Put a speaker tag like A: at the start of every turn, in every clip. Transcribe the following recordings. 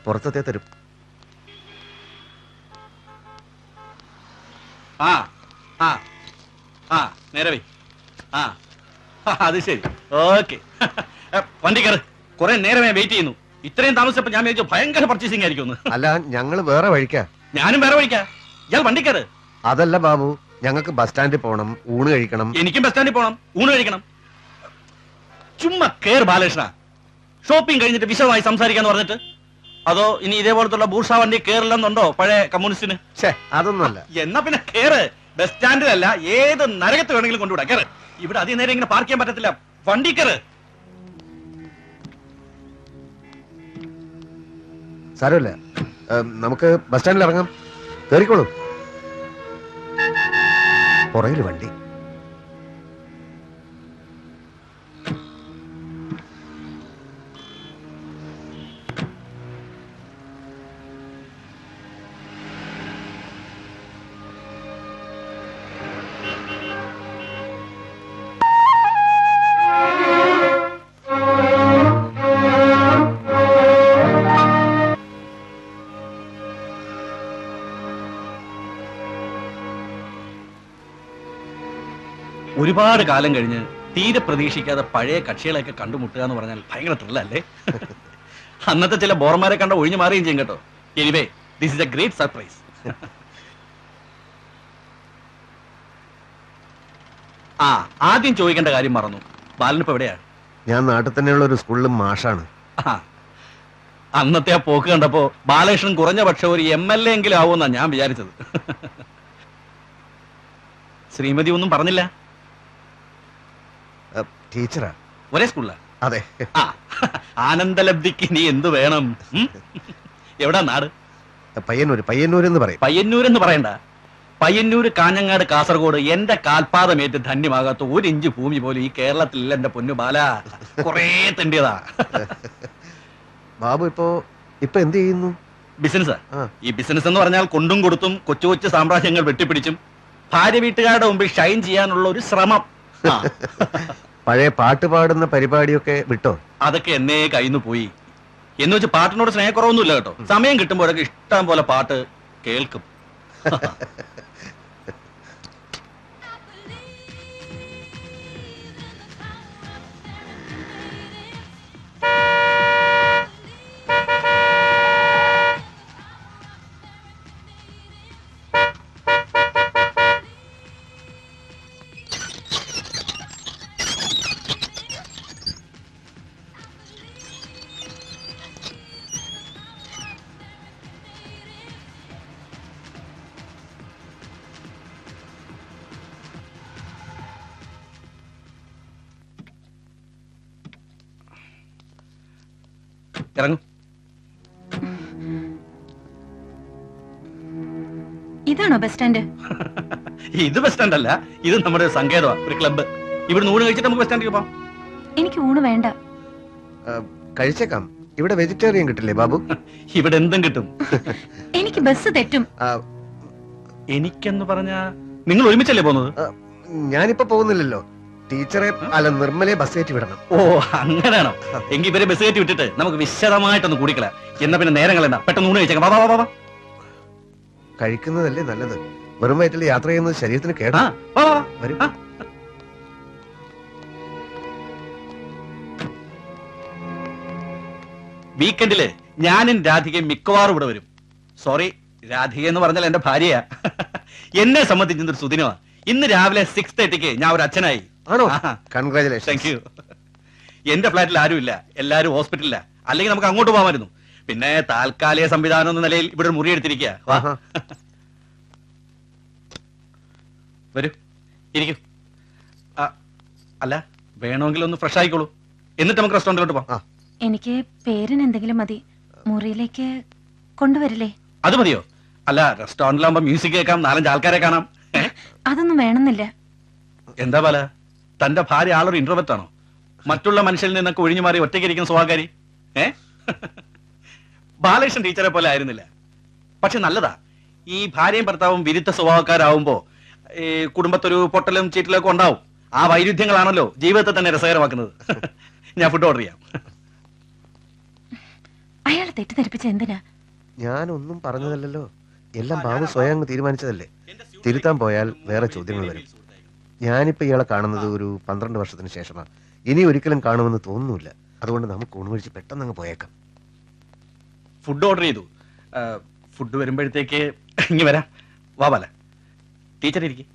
A: പുറത്തെത്തേ തരും.
B: ആ ആ ആ നേരെ വൈ. ആ അത് ശരി, ഓക്കെ. വണ്ടി കയറ്, കുറെ നേരമേ വെയിറ്റ് ചെയ്യുന്നു. ഇത്രയും താമസിച്ചപ്പോ ഞാൻ വിചാരിച്ചു ഭയങ്കര പർച്ചേസിംഗ് ആയിരിക്കും.
A: അല്ല, ഞങ്ങള് വേറെ വഴിക്കാ.
B: ഞാനും വേറെ വഴിക്കാ. ഇയാൾ വണ്ടി കയറ്.
A: അതല്ല ബാബു, ഞങ്ങൾക്ക് ബസ് സ്റ്റാൻഡിൽ പോകണം, ഊണ് കഴിക്കണം.
B: എനിക്കും ബസ് സ്റ്റാൻഡിൽ പോകണം, ഊണ് കഴിക്കണം. ചുമ്മാ കേറ് ബാലകൃഷ്ണ. ഷോപ്പിംഗ് കഴിഞ്ഞിട്ട് വിശദമായി സംസാരിക്കാന്ന് പറഞ്ഞിട്ട്. അതോ ഇനി ഇതേപോലത്തുള്ള ബൂർഷ വണ്ടി കേറില്ലെന്നുണ്ടോ പഴയ കമ്മ്യൂണിസ്റ്റിന്?
A: അതൊന്നുമല്ല.
B: എന്നാ പിന്നെ കേറ്. ബസ് സ്റ്റാൻഡിലല്ല, ഏത് നരകത്ത് വേണമെങ്കിലും കൊണ്ടുവിടാ. കേറ്. ഇവിടെ അധികം നേരം ഇങ്ങനെ പാർക്ക് ചെയ്യാൻ പറ്റത്തില്ല. വണ്ടി കയറ്.
A: സാരമില്ല, നമുക്ക് ബസ് സ്റ്റാൻഡിൽ ഇറങ്ങാം. കേറിക്കോളൂ. പുറകില് വണ്ടി.
B: ഒരുപാട് കാലം കഴിഞ്ഞ് തീരെ പ്രതീക്ഷിക്കാതെ പഴയ കക്ഷികളെയൊക്കെ കണ്ടുമുട്ടുക എന്ന് പറഞ്ഞാൽ ഭയങ്കര ത്രില്ലല്ലേ? അന്നത്തെ ചില ബോർമാരെ കണ്ട ഒഴിഞ്ഞു മാറുകയും ചെയ്യും കേട്ടോ. Anyway, this is A great surprise. ആ, ആദ്യം ചോദിക്കേണ്ട കാര്യം മറന്നു. ബാലനിപ്പോ എവിടെയാണ്?
A: ഞാൻ നാട്ടിൽ തന്നെയുള്ള ഒരു സ്കൂളിലും മാഷാണ്.
B: അന്നത്തെ ആ പോക്ക് കണ്ടപ്പോ ബാലകൃഷ്ണൻ കുറഞ്ഞ പക്ഷം ഒരു MLA എങ്കിലും ആവുമെന്നാ ഞാൻ വിചാരിച്ചത്. ശ്രീമതി ഒന്നും പറഞ്ഞില്ല?
A: ടീച്ചറാ.
B: ഒരേ സ്കൂളിലാ?
A: അതെ.
B: ആനന്ദലബ്ധിക്ക് നീ എന്ത് വേണം? എവിടാ നാട്?
A: പയ്യന്നൂർ എന്ന് പറയും.
B: പയ്യന്നൂരെന്ന് പറയണ്ട. പയ്യന്നൂര്, കാഞ്ഞങ്ങാട്, കാസർഗോഡ് എന്റെ കാൽപാദമേറ്റ് ധന്യമാകാത്ത ഒരു ഇഞ്ച് ഭൂമി പോലും ഈ കേരളത്തിലില്ല എന്റെ പൊന്നു ബാല. കൊറേ തെണ്ടിയതാ.
A: ബാബു ഇപ്പൊ എന്ത് ചെയ്യുന്നു?
B: ബിസിനസ്. ഈ ബിസിനസ് എന്ന് പറഞ്ഞാൽ കൊണ്ടും കൊടുത്തും കൊച്ചു കൊച്ചു സാമ്രാജ്യങ്ങൾ വെട്ടിപ്പിടിച്ചും ഭാര്യ വീട്ടുകാരുടെ മുമ്പിൽ ഷൈൻ ചെയ്യാനുള്ള ഒരു ശ്രമം.
A: പഴയ പാട്ട് പാടുന്ന പരിപാടിയൊക്കെ വിട്ടോ?
B: അതൊക്കെ എന്നേ കയ്യിന്ന് പോയി. എന്ന് വെച്ച് പാട്ടിനോട് സ്നേഹക്കുറവൊന്നുമില്ല കേട്ടോ. സമയം കിട്ടുമ്പോഴൊക്കെ ഇഷ്ടം പോലെ പാട്ട് കേൾക്കും. ഇറങ്ങും.
C: ഇതാണോ ബസ് സ്റ്റാൻഡ്?
B: ഇത് ബസ് സ്റ്റാൻഡ് അല്ല, ഇത് നമ്മുടെ സങ്കേതമാണ്, ഒരു ക്ലബ്ബ്. ഇവിടെ ഊണ് കഴിച്ചിട്ട് നമുക്ക് ബസ് സ്റ്റാൻഡിൽ പോവാം.
C: എനിക്ക് ഊണ് വേണ്ട.
A: കഴിച്ചേക്കാം. ഇവിടെ വെജിറ്റേറിയൻ കിട്ടില്ലേ ബാബു?
B: ഇവിടെ എന്തും കിട്ടും.
C: എനിക്ക് ബസ് തെറ്റും.
B: എനിക്കെന്ന് പറഞ്ഞാ നിങ്ങൾ ഒരുമിച്ചല്ലേ പോകുന്നത്?
A: ഞാനിപ്പോ പോകുന്നില്ലല്ലോ. ടീച്ചറെ അല്ല നിർമ്മലെ ബസ് കയറ്റി വിടണം.
B: ഓ അങ്ങനെയാണോ? എങ്കിൽ ഇവരെ ബസ് കയറ്റി വിട്ടിട്ട് നമുക്ക് വിശദമായിട്ടൊന്ന് കൂടിക്കളാം. എന്നാ പിന്നെ നേരം കളയണ്ട, പെട്ടെന്ന് ഊണ് കഴിച്ചേക്കാം. വാ വാ വാ.
A: കഴിക്കുന്നതല്ലേ നല്ലത്. വെറും വയറ്റിൽ യാത്ര ചെയ്യുന്നത് ശരീരത്തിന് കേടാ. വരും.
B: വീക്കെൻഡില് ഞാനും രാധികയും മിക്കവാറും ഇവിടെ വരും. സോറി, രാധിക എന്ന് പറഞ്ഞാൽ എന്റെ ഭാര്യയാ. എന്നെ സംബന്ധിച്ചൊരു സുദിനമാ. ഇന്ന് രാവിലെ 6:30 ഞാൻ ഒരു അച്ഛനായി.
A: ആണോ? കൺഗ്രാചുലേഷൻ.
B: Thank you. എന്റെ ഫ്ലാറ്റിൽ ആരുമില്ല, എല്ലാരും ഹോസ്പിറ്റലില്ല. അല്ലെങ്കിൽ നമുക്ക് അങ്ങോട്ട് പോകാമായിരുന്നു. പിന്നെ താൽക്കാലിക സംവിധാനം എന്ന നിലയിൽ ഇവിടെ മുറി എടുത്തിരിക്കുക. വരൂ, ഇരിക്കൂ. അല്ല, വേണമെങ്കിൽ ഒന്ന് ഫ്രഷ് ആയിക്കോളൂ, എന്നിട്ട് നമുക്ക് റെസ്റ്റോറന്റിലോട്ട് പോവാം.
C: എനിക്ക് പേരിന് എന്തെങ്കിലും മതി. മുറിയിലേക്ക് കൊണ്ടുവരില്ലേ?
B: അത് മതിയോ? അല്ല, റെസ്റ്റോറന്റിലാകുമ്പോ മ്യൂസിക് കേൾക്കാം, 4-5 ആൾക്കാരെ കാണാം.
C: അതൊന്നും വേണമെന്നില്ല.
B: എന്താ പല, തന്റെ ഭാര്യ ആളൊരു ഇന്റർവെറ്റ് ആണോ? മറ്റുള്ള മനുഷ്യരിൽ നിന്നൊക്കെ ഒഴിഞ്ഞു മാറി ഒറ്റയ്ക്കിരിക്കുന്ന സ്വഭാവക്കാരി? ബാലകൃഷ്ണൻ ടീച്ചറെ പോലെ ആയിരുന്നില്ല. പക്ഷെ നല്ലതാ, ഈ ഭാര്യയും ഭർത്താവും വിരുദ്ധ സ്വഭാവക്കാരാവുമ്പോ കുടുംബത്തൊരു പൊട്ടലും ചീറ്റലൊക്കെ ഉണ്ടാവും. ആ വൈരുദ്ധ്യങ്ങളാണല്ലോ ജീവിതത്തെ തന്നെ രസകരമാക്കുന്നത്. ഞാൻ ഫുഡ് ഓർഡർ ചെയ്യാം.
C: അയാൾ തെറ്റിദ്ധരിപ്പിച്ച എന്തിനാ?
A: ഞാനൊന്നും പറഞ്ഞതല്ലല്ലോ, എല്ലാം ബാബു സ്വയം അങ്ങ് തീരുമാനിച്ചതല്ലേ. തിരുത്താൻ പോയാൽ വേറെ ചോദ്യങ്ങൾ വരും. ഞാനിപ്പോ ഇയാളെ കാണുന്നത് ഒരു 12 വർഷത്തിന് ശേഷമാണ്. ഇനി ഒരിക്കലും കാണുമെന്ന് തോന്നുന്നില്ല. അതുകൊണ്ട് നമുക്ക് ഊണുവഴിച്ച് പെട്ടെന്ന് അങ്ങ് പോയേക്കാം.
B: ഫുഡ് ഓർഡർ ചെയ്തു. ഫുഡ് വരുമ്പോഴത്തേക്ക് ഇങ്ങി വരാം. വാ ബാല, ടീച്ചർ ഇരിക്കെ.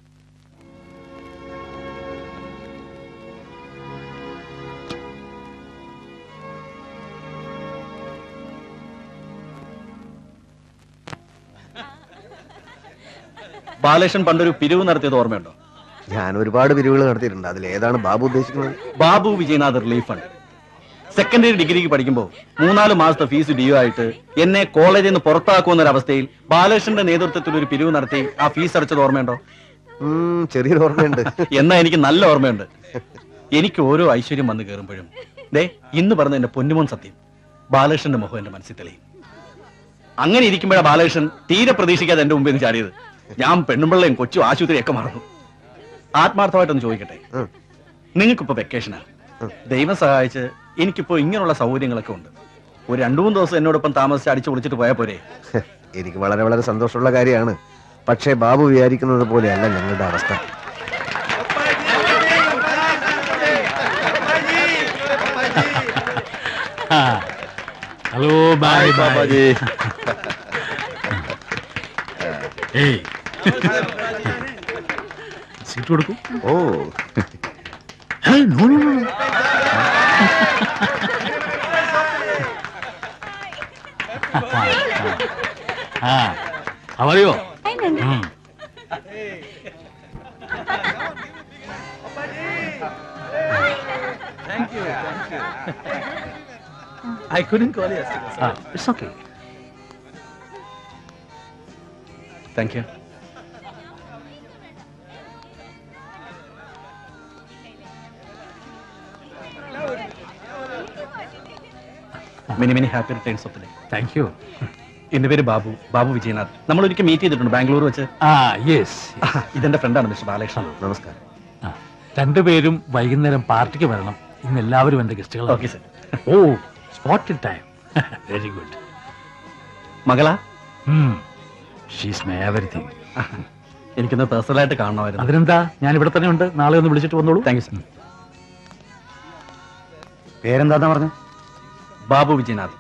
B: ബാലകൃഷ്ണൻ പണ്ടൊരു പിരിവ് നടത്തിയത് ഓർമ്മയുണ്ടോ?
A: ഞാൻ ഒരുപാട് പിരിവുകൾ നടത്തിയിട്ടുണ്ട്. അതിൽ ഏതാണ് ബാബു ഉദ്ദേശിക്കുന്നത്?
B: Babu Vijayanath relief fund. Secondary ഡിഗ്രിക്ക് പഠിക്കുമ്പോൾ 3-4 മാസത്തെ ഫീസ് ഡ്യൂ ആയിട്ട് എന്നെ കോളേജിൽ നിന്ന് പുറത്താക്കുമെന്നൊരവസ്ഥയിൽ ബാലകൃഷ്ണന്റെ നേതൃത്വത്തിൽ ഒരു പിരിവ് നടത്തി ആ ഫീസ് അടച്ചത് ഓർമ്മയുണ്ടോ?
A: ചെറിയൊരു ഓർമ്മയുണ്ട്.
B: എന്നാ എനിക്ക് നല്ല ഓർമ്മയുണ്ട്. എനിക്ക് ഓരോ ഐശ്വര്യം വന്നു കയറുമ്പോഴും ദേ ഇന്ന് പറഞ്ഞ എന്റെ പൊന്നുമോൻ സത്യം, ബാലകൃഷ്ണന്റെ മുഖം എന്റെ മനസ്സിൽ തെളിയും. അങ്ങനെ ഇരിക്കുമ്പോഴാണ് ബാലകൃഷ്ണൻ തീരെ പ്രതീക്ഷിക്കാതെ എന്റെ മുമ്പിൽ നിന്ന് ചാടിയത്. ഞാൻ പെണ്ണുമ്പിള്ളയും കൊച്ചു ആശുപത്രിയൊക്കെ മറന്നു. ആത്മാർത്ഥമായിട്ടൊന്ന് ചോദിക്കട്ടെ, നിങ്ങൾക്കിപ്പോ വെക്കേഷനാണ്. ദൈവം സഹായിച്ച് എനിക്കിപ്പോ ഇങ്ങനെയുള്ള സൗകര്യങ്ങളൊക്കെ ഉണ്ട്. ഒരു 2-3 ദിവസം എന്നോടൊപ്പം താമസിച്ച് അടിച്ചു പൊളിച്ചിട്ട് പോയാൽ പോരെ?
A: എനിക്ക് വളരെ വളരെ സന്തോഷമുള്ള കാര്യമാണ്. പക്ഷേ ബാബു വിചാരിക്കുന്നത് പോലെയല്ല ഞങ്ങളുടെ അവസ്ഥ.
D: Hello, by Babaji. സീറ്റ് കൊടുക്കൂ.
A: Oh,
D: no no no. അവരെയോ?
B: I couldn't call you yesterday.
D: It's okay.
B: Thank you. Many happy returns of the day.
D: Thank you.
B: എന്റെ പേര് ബാബു, ബാബു വിജയനാഥ്. നമ്മൾ ഒരിക്കൽ മീറ്റ് ചെയ്തിട്ടുണ്ട് ബാംഗ്ലൂർ വെച്ച്.
D: യെസ്.
B: ഇതെന്റെ ഫ്രണ്ടാണ് മിസ്റ്റർ ബാലകൃഷ്ണൻ.
A: നമസ്കാരം.
D: രണ്ടുപേരും വൈകുന്നേരം പാർട്ടിക്ക് വരണം. ഇന്ന് എല്ലാവരും എന്റെ ഗസ്റ്റുകളാണ്.
B: Okay sir.
D: Oh, spot time. Very good.
B: മകളാ?
D: She's my everything.
B: എനിക്കൊന്ന് പേഴ്സണലായിട്ട് കാണണമായിരുന്നു.
D: അതിനെന്താ, ഞാൻ ഇവിടെ തന്നെ ഉണ്ട്. നാളെ ഒന്ന് വിളിച്ചിട്ട് വന്നോളൂ.
B: Thank you sir.
A: പേരെന്താ പറഞ്ഞു?
B: ബാബു വിജയനാഥ്.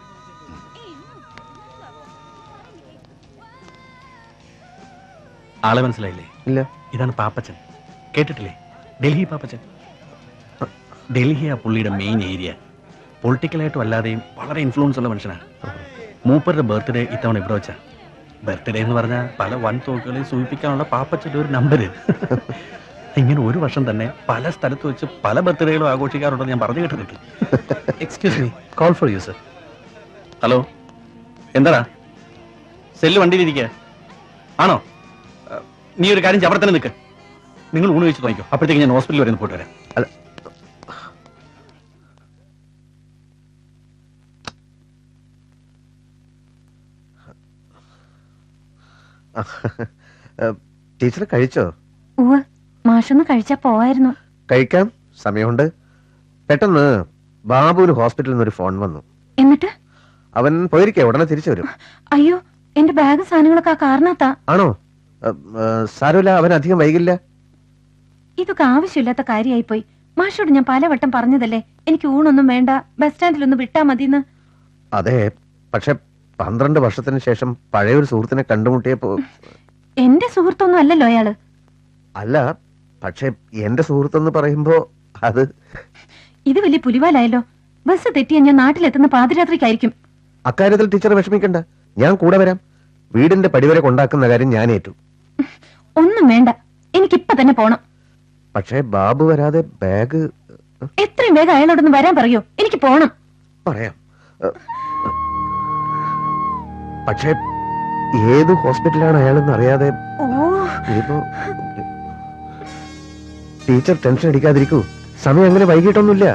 B: ആളെ മനസ്സിലായില്ലേ?
A: ഇല്ല.
B: ഇതാണ് പാപ്പച്ചൻ. കേട്ടിട്ടില്ലേ? ഡൽഹി പാപ്പച്ചൻ. ഡൽഹി ആ പുള്ളിയുടെ മെയിൻ ഏരിയ. പൊളിറ്റിക്കലായിട്ടും അല്ലാതെയും വളരെ ഇൻഫ്ലുവൻസ് ഉള്ള മനുഷ്യനാണ്. മൂപ്പരുടെ ബർത്ത്ഡേ ഇത്തവണ ഇവിടെ വെച്ചാ. ബർത്ത്ഡേ എന്ന് പറഞ്ഞാൽ പല വൻ തോക്കുകളെയും സൂചിപ്പിക്കാനുള്ള പാപ്പച്ചന്റെ ഒരു നമ്പര്. ഇങ്ങനെ ഒരു വർഷം തന്നെ പല സ്ഥലത്ത് വെച്ച് പല ബർത്ത്ഡേകളും ആഘോഷിക്കാറുണ്ടെന്ന് ഞാൻ പറഞ്ഞു കേട്ടിട്ടുണ്ട്. Excuse me, call for you sir. Hello, എന്താടാ? സെല്ല് വണ്ടിയിലിരിക്കുക ആണോ? നീ ഒരു കാര്യം അവിടെ തന്നെ നിൽക്ക്. നിങ്ങൾ ഊണ് കഴിച്ച് തുടങ്ങിക്കോ. അപ്പോഴത്തേക്ക് ഞാൻ ഹോസ്പിറ്റലിൽ വരെ പോയിട്ട് വരാം.
A: അല്ല, ടീച്ചർ കഴിച്ചോ?
C: ഉവ്വ്, മാഷൊന്ന് കഴിച്ചാ പോവായിരുന്നു.
A: കഴിക്കാം, സമയമുണ്ട്. പെട്ടെന്ന് ബാബുവിന് ഹോസ്പിറ്റലിൽ നിന്ന് ഒരു ഫോൺ വന്നു.
C: എന്നിട്ട്?
A: അവൻ പോയിരിക്കേ, ഉടനെ തിരിച്ചു വരും.
C: അയ്യോ, എന്റെ ബാഗ് സാധനങ്ങളൊക്കെ ആ കാറിനകത്താ.
A: ആണോ? സാരമില്ല, അവൻ അധികം വൈകില്ല.
C: ഇതൊക്കെ ആവശ്യമില്ലാത്ത കാര്യമായി പോയി. മാഷോട് ഞാൻ പലവട്ടം പറഞ്ഞതല്ലേ എനിക്ക് ഊണൊന്നും വേണ്ട, ബസ് സ്റ്റാൻഡിലൊന്ന് വിട്ടാ മതിന്ന്.
A: അതെ, പക്ഷെ 12 വർഷത്തിന് ശേഷം പഴയൊരു സുഹൃത്തിനെ കണ്ടുമുട്ടിയപ്പോ.
C: എന്റെ സുഹൃത്തൊന്നും അല്ലല്ലോ അയാള്.
A: അല്ല, പക്ഷെ എന്റെ സുഹൃത്തെന്ന് പറയുമ്പോ അത്.
C: ഇത് വലിയ പുലിവാലായല്ലോ. ബസ് തെറ്റിയാ ഞാൻ നാട്ടിലെത്തുന്ന പാതിരാത്രിക്കായിരിക്കും.
A: അക്കാര്യത്തിൽ ടീച്ചർ വിഷമിക്കണ്ട, ഞാൻ കൂടെ വരാം. വീടിന്റെ പടിവരെ കൊണ്ടാക്കുന്ന കാര്യം ഞാൻ ഏറ്റു.
C: ഒന്നും വേണ്ട, എനിക്കിപ്പൊ തന്നെ പോണം.
A: പക്ഷേ ബാബു വരാതെ ബാഗ്.
C: എത്രയും വേഗം അയാളോടൊന്ന് വരാൻ പറയോ, എനിക്ക് പോണം.
A: പറയാം, പക്ഷേ ഏത് ഹോസ്പിറ്റലാണ് അയാളെന്ന് അറിയാതെ.
C: ഓ,
A: ഇനിയിപ്പോ ടീച്ചർ ടെൻഷൻ അടിക്കാതിരിക്കൂ. സമയം അങ്ങനെ വൈകിട്ടൊന്നുമില്ല.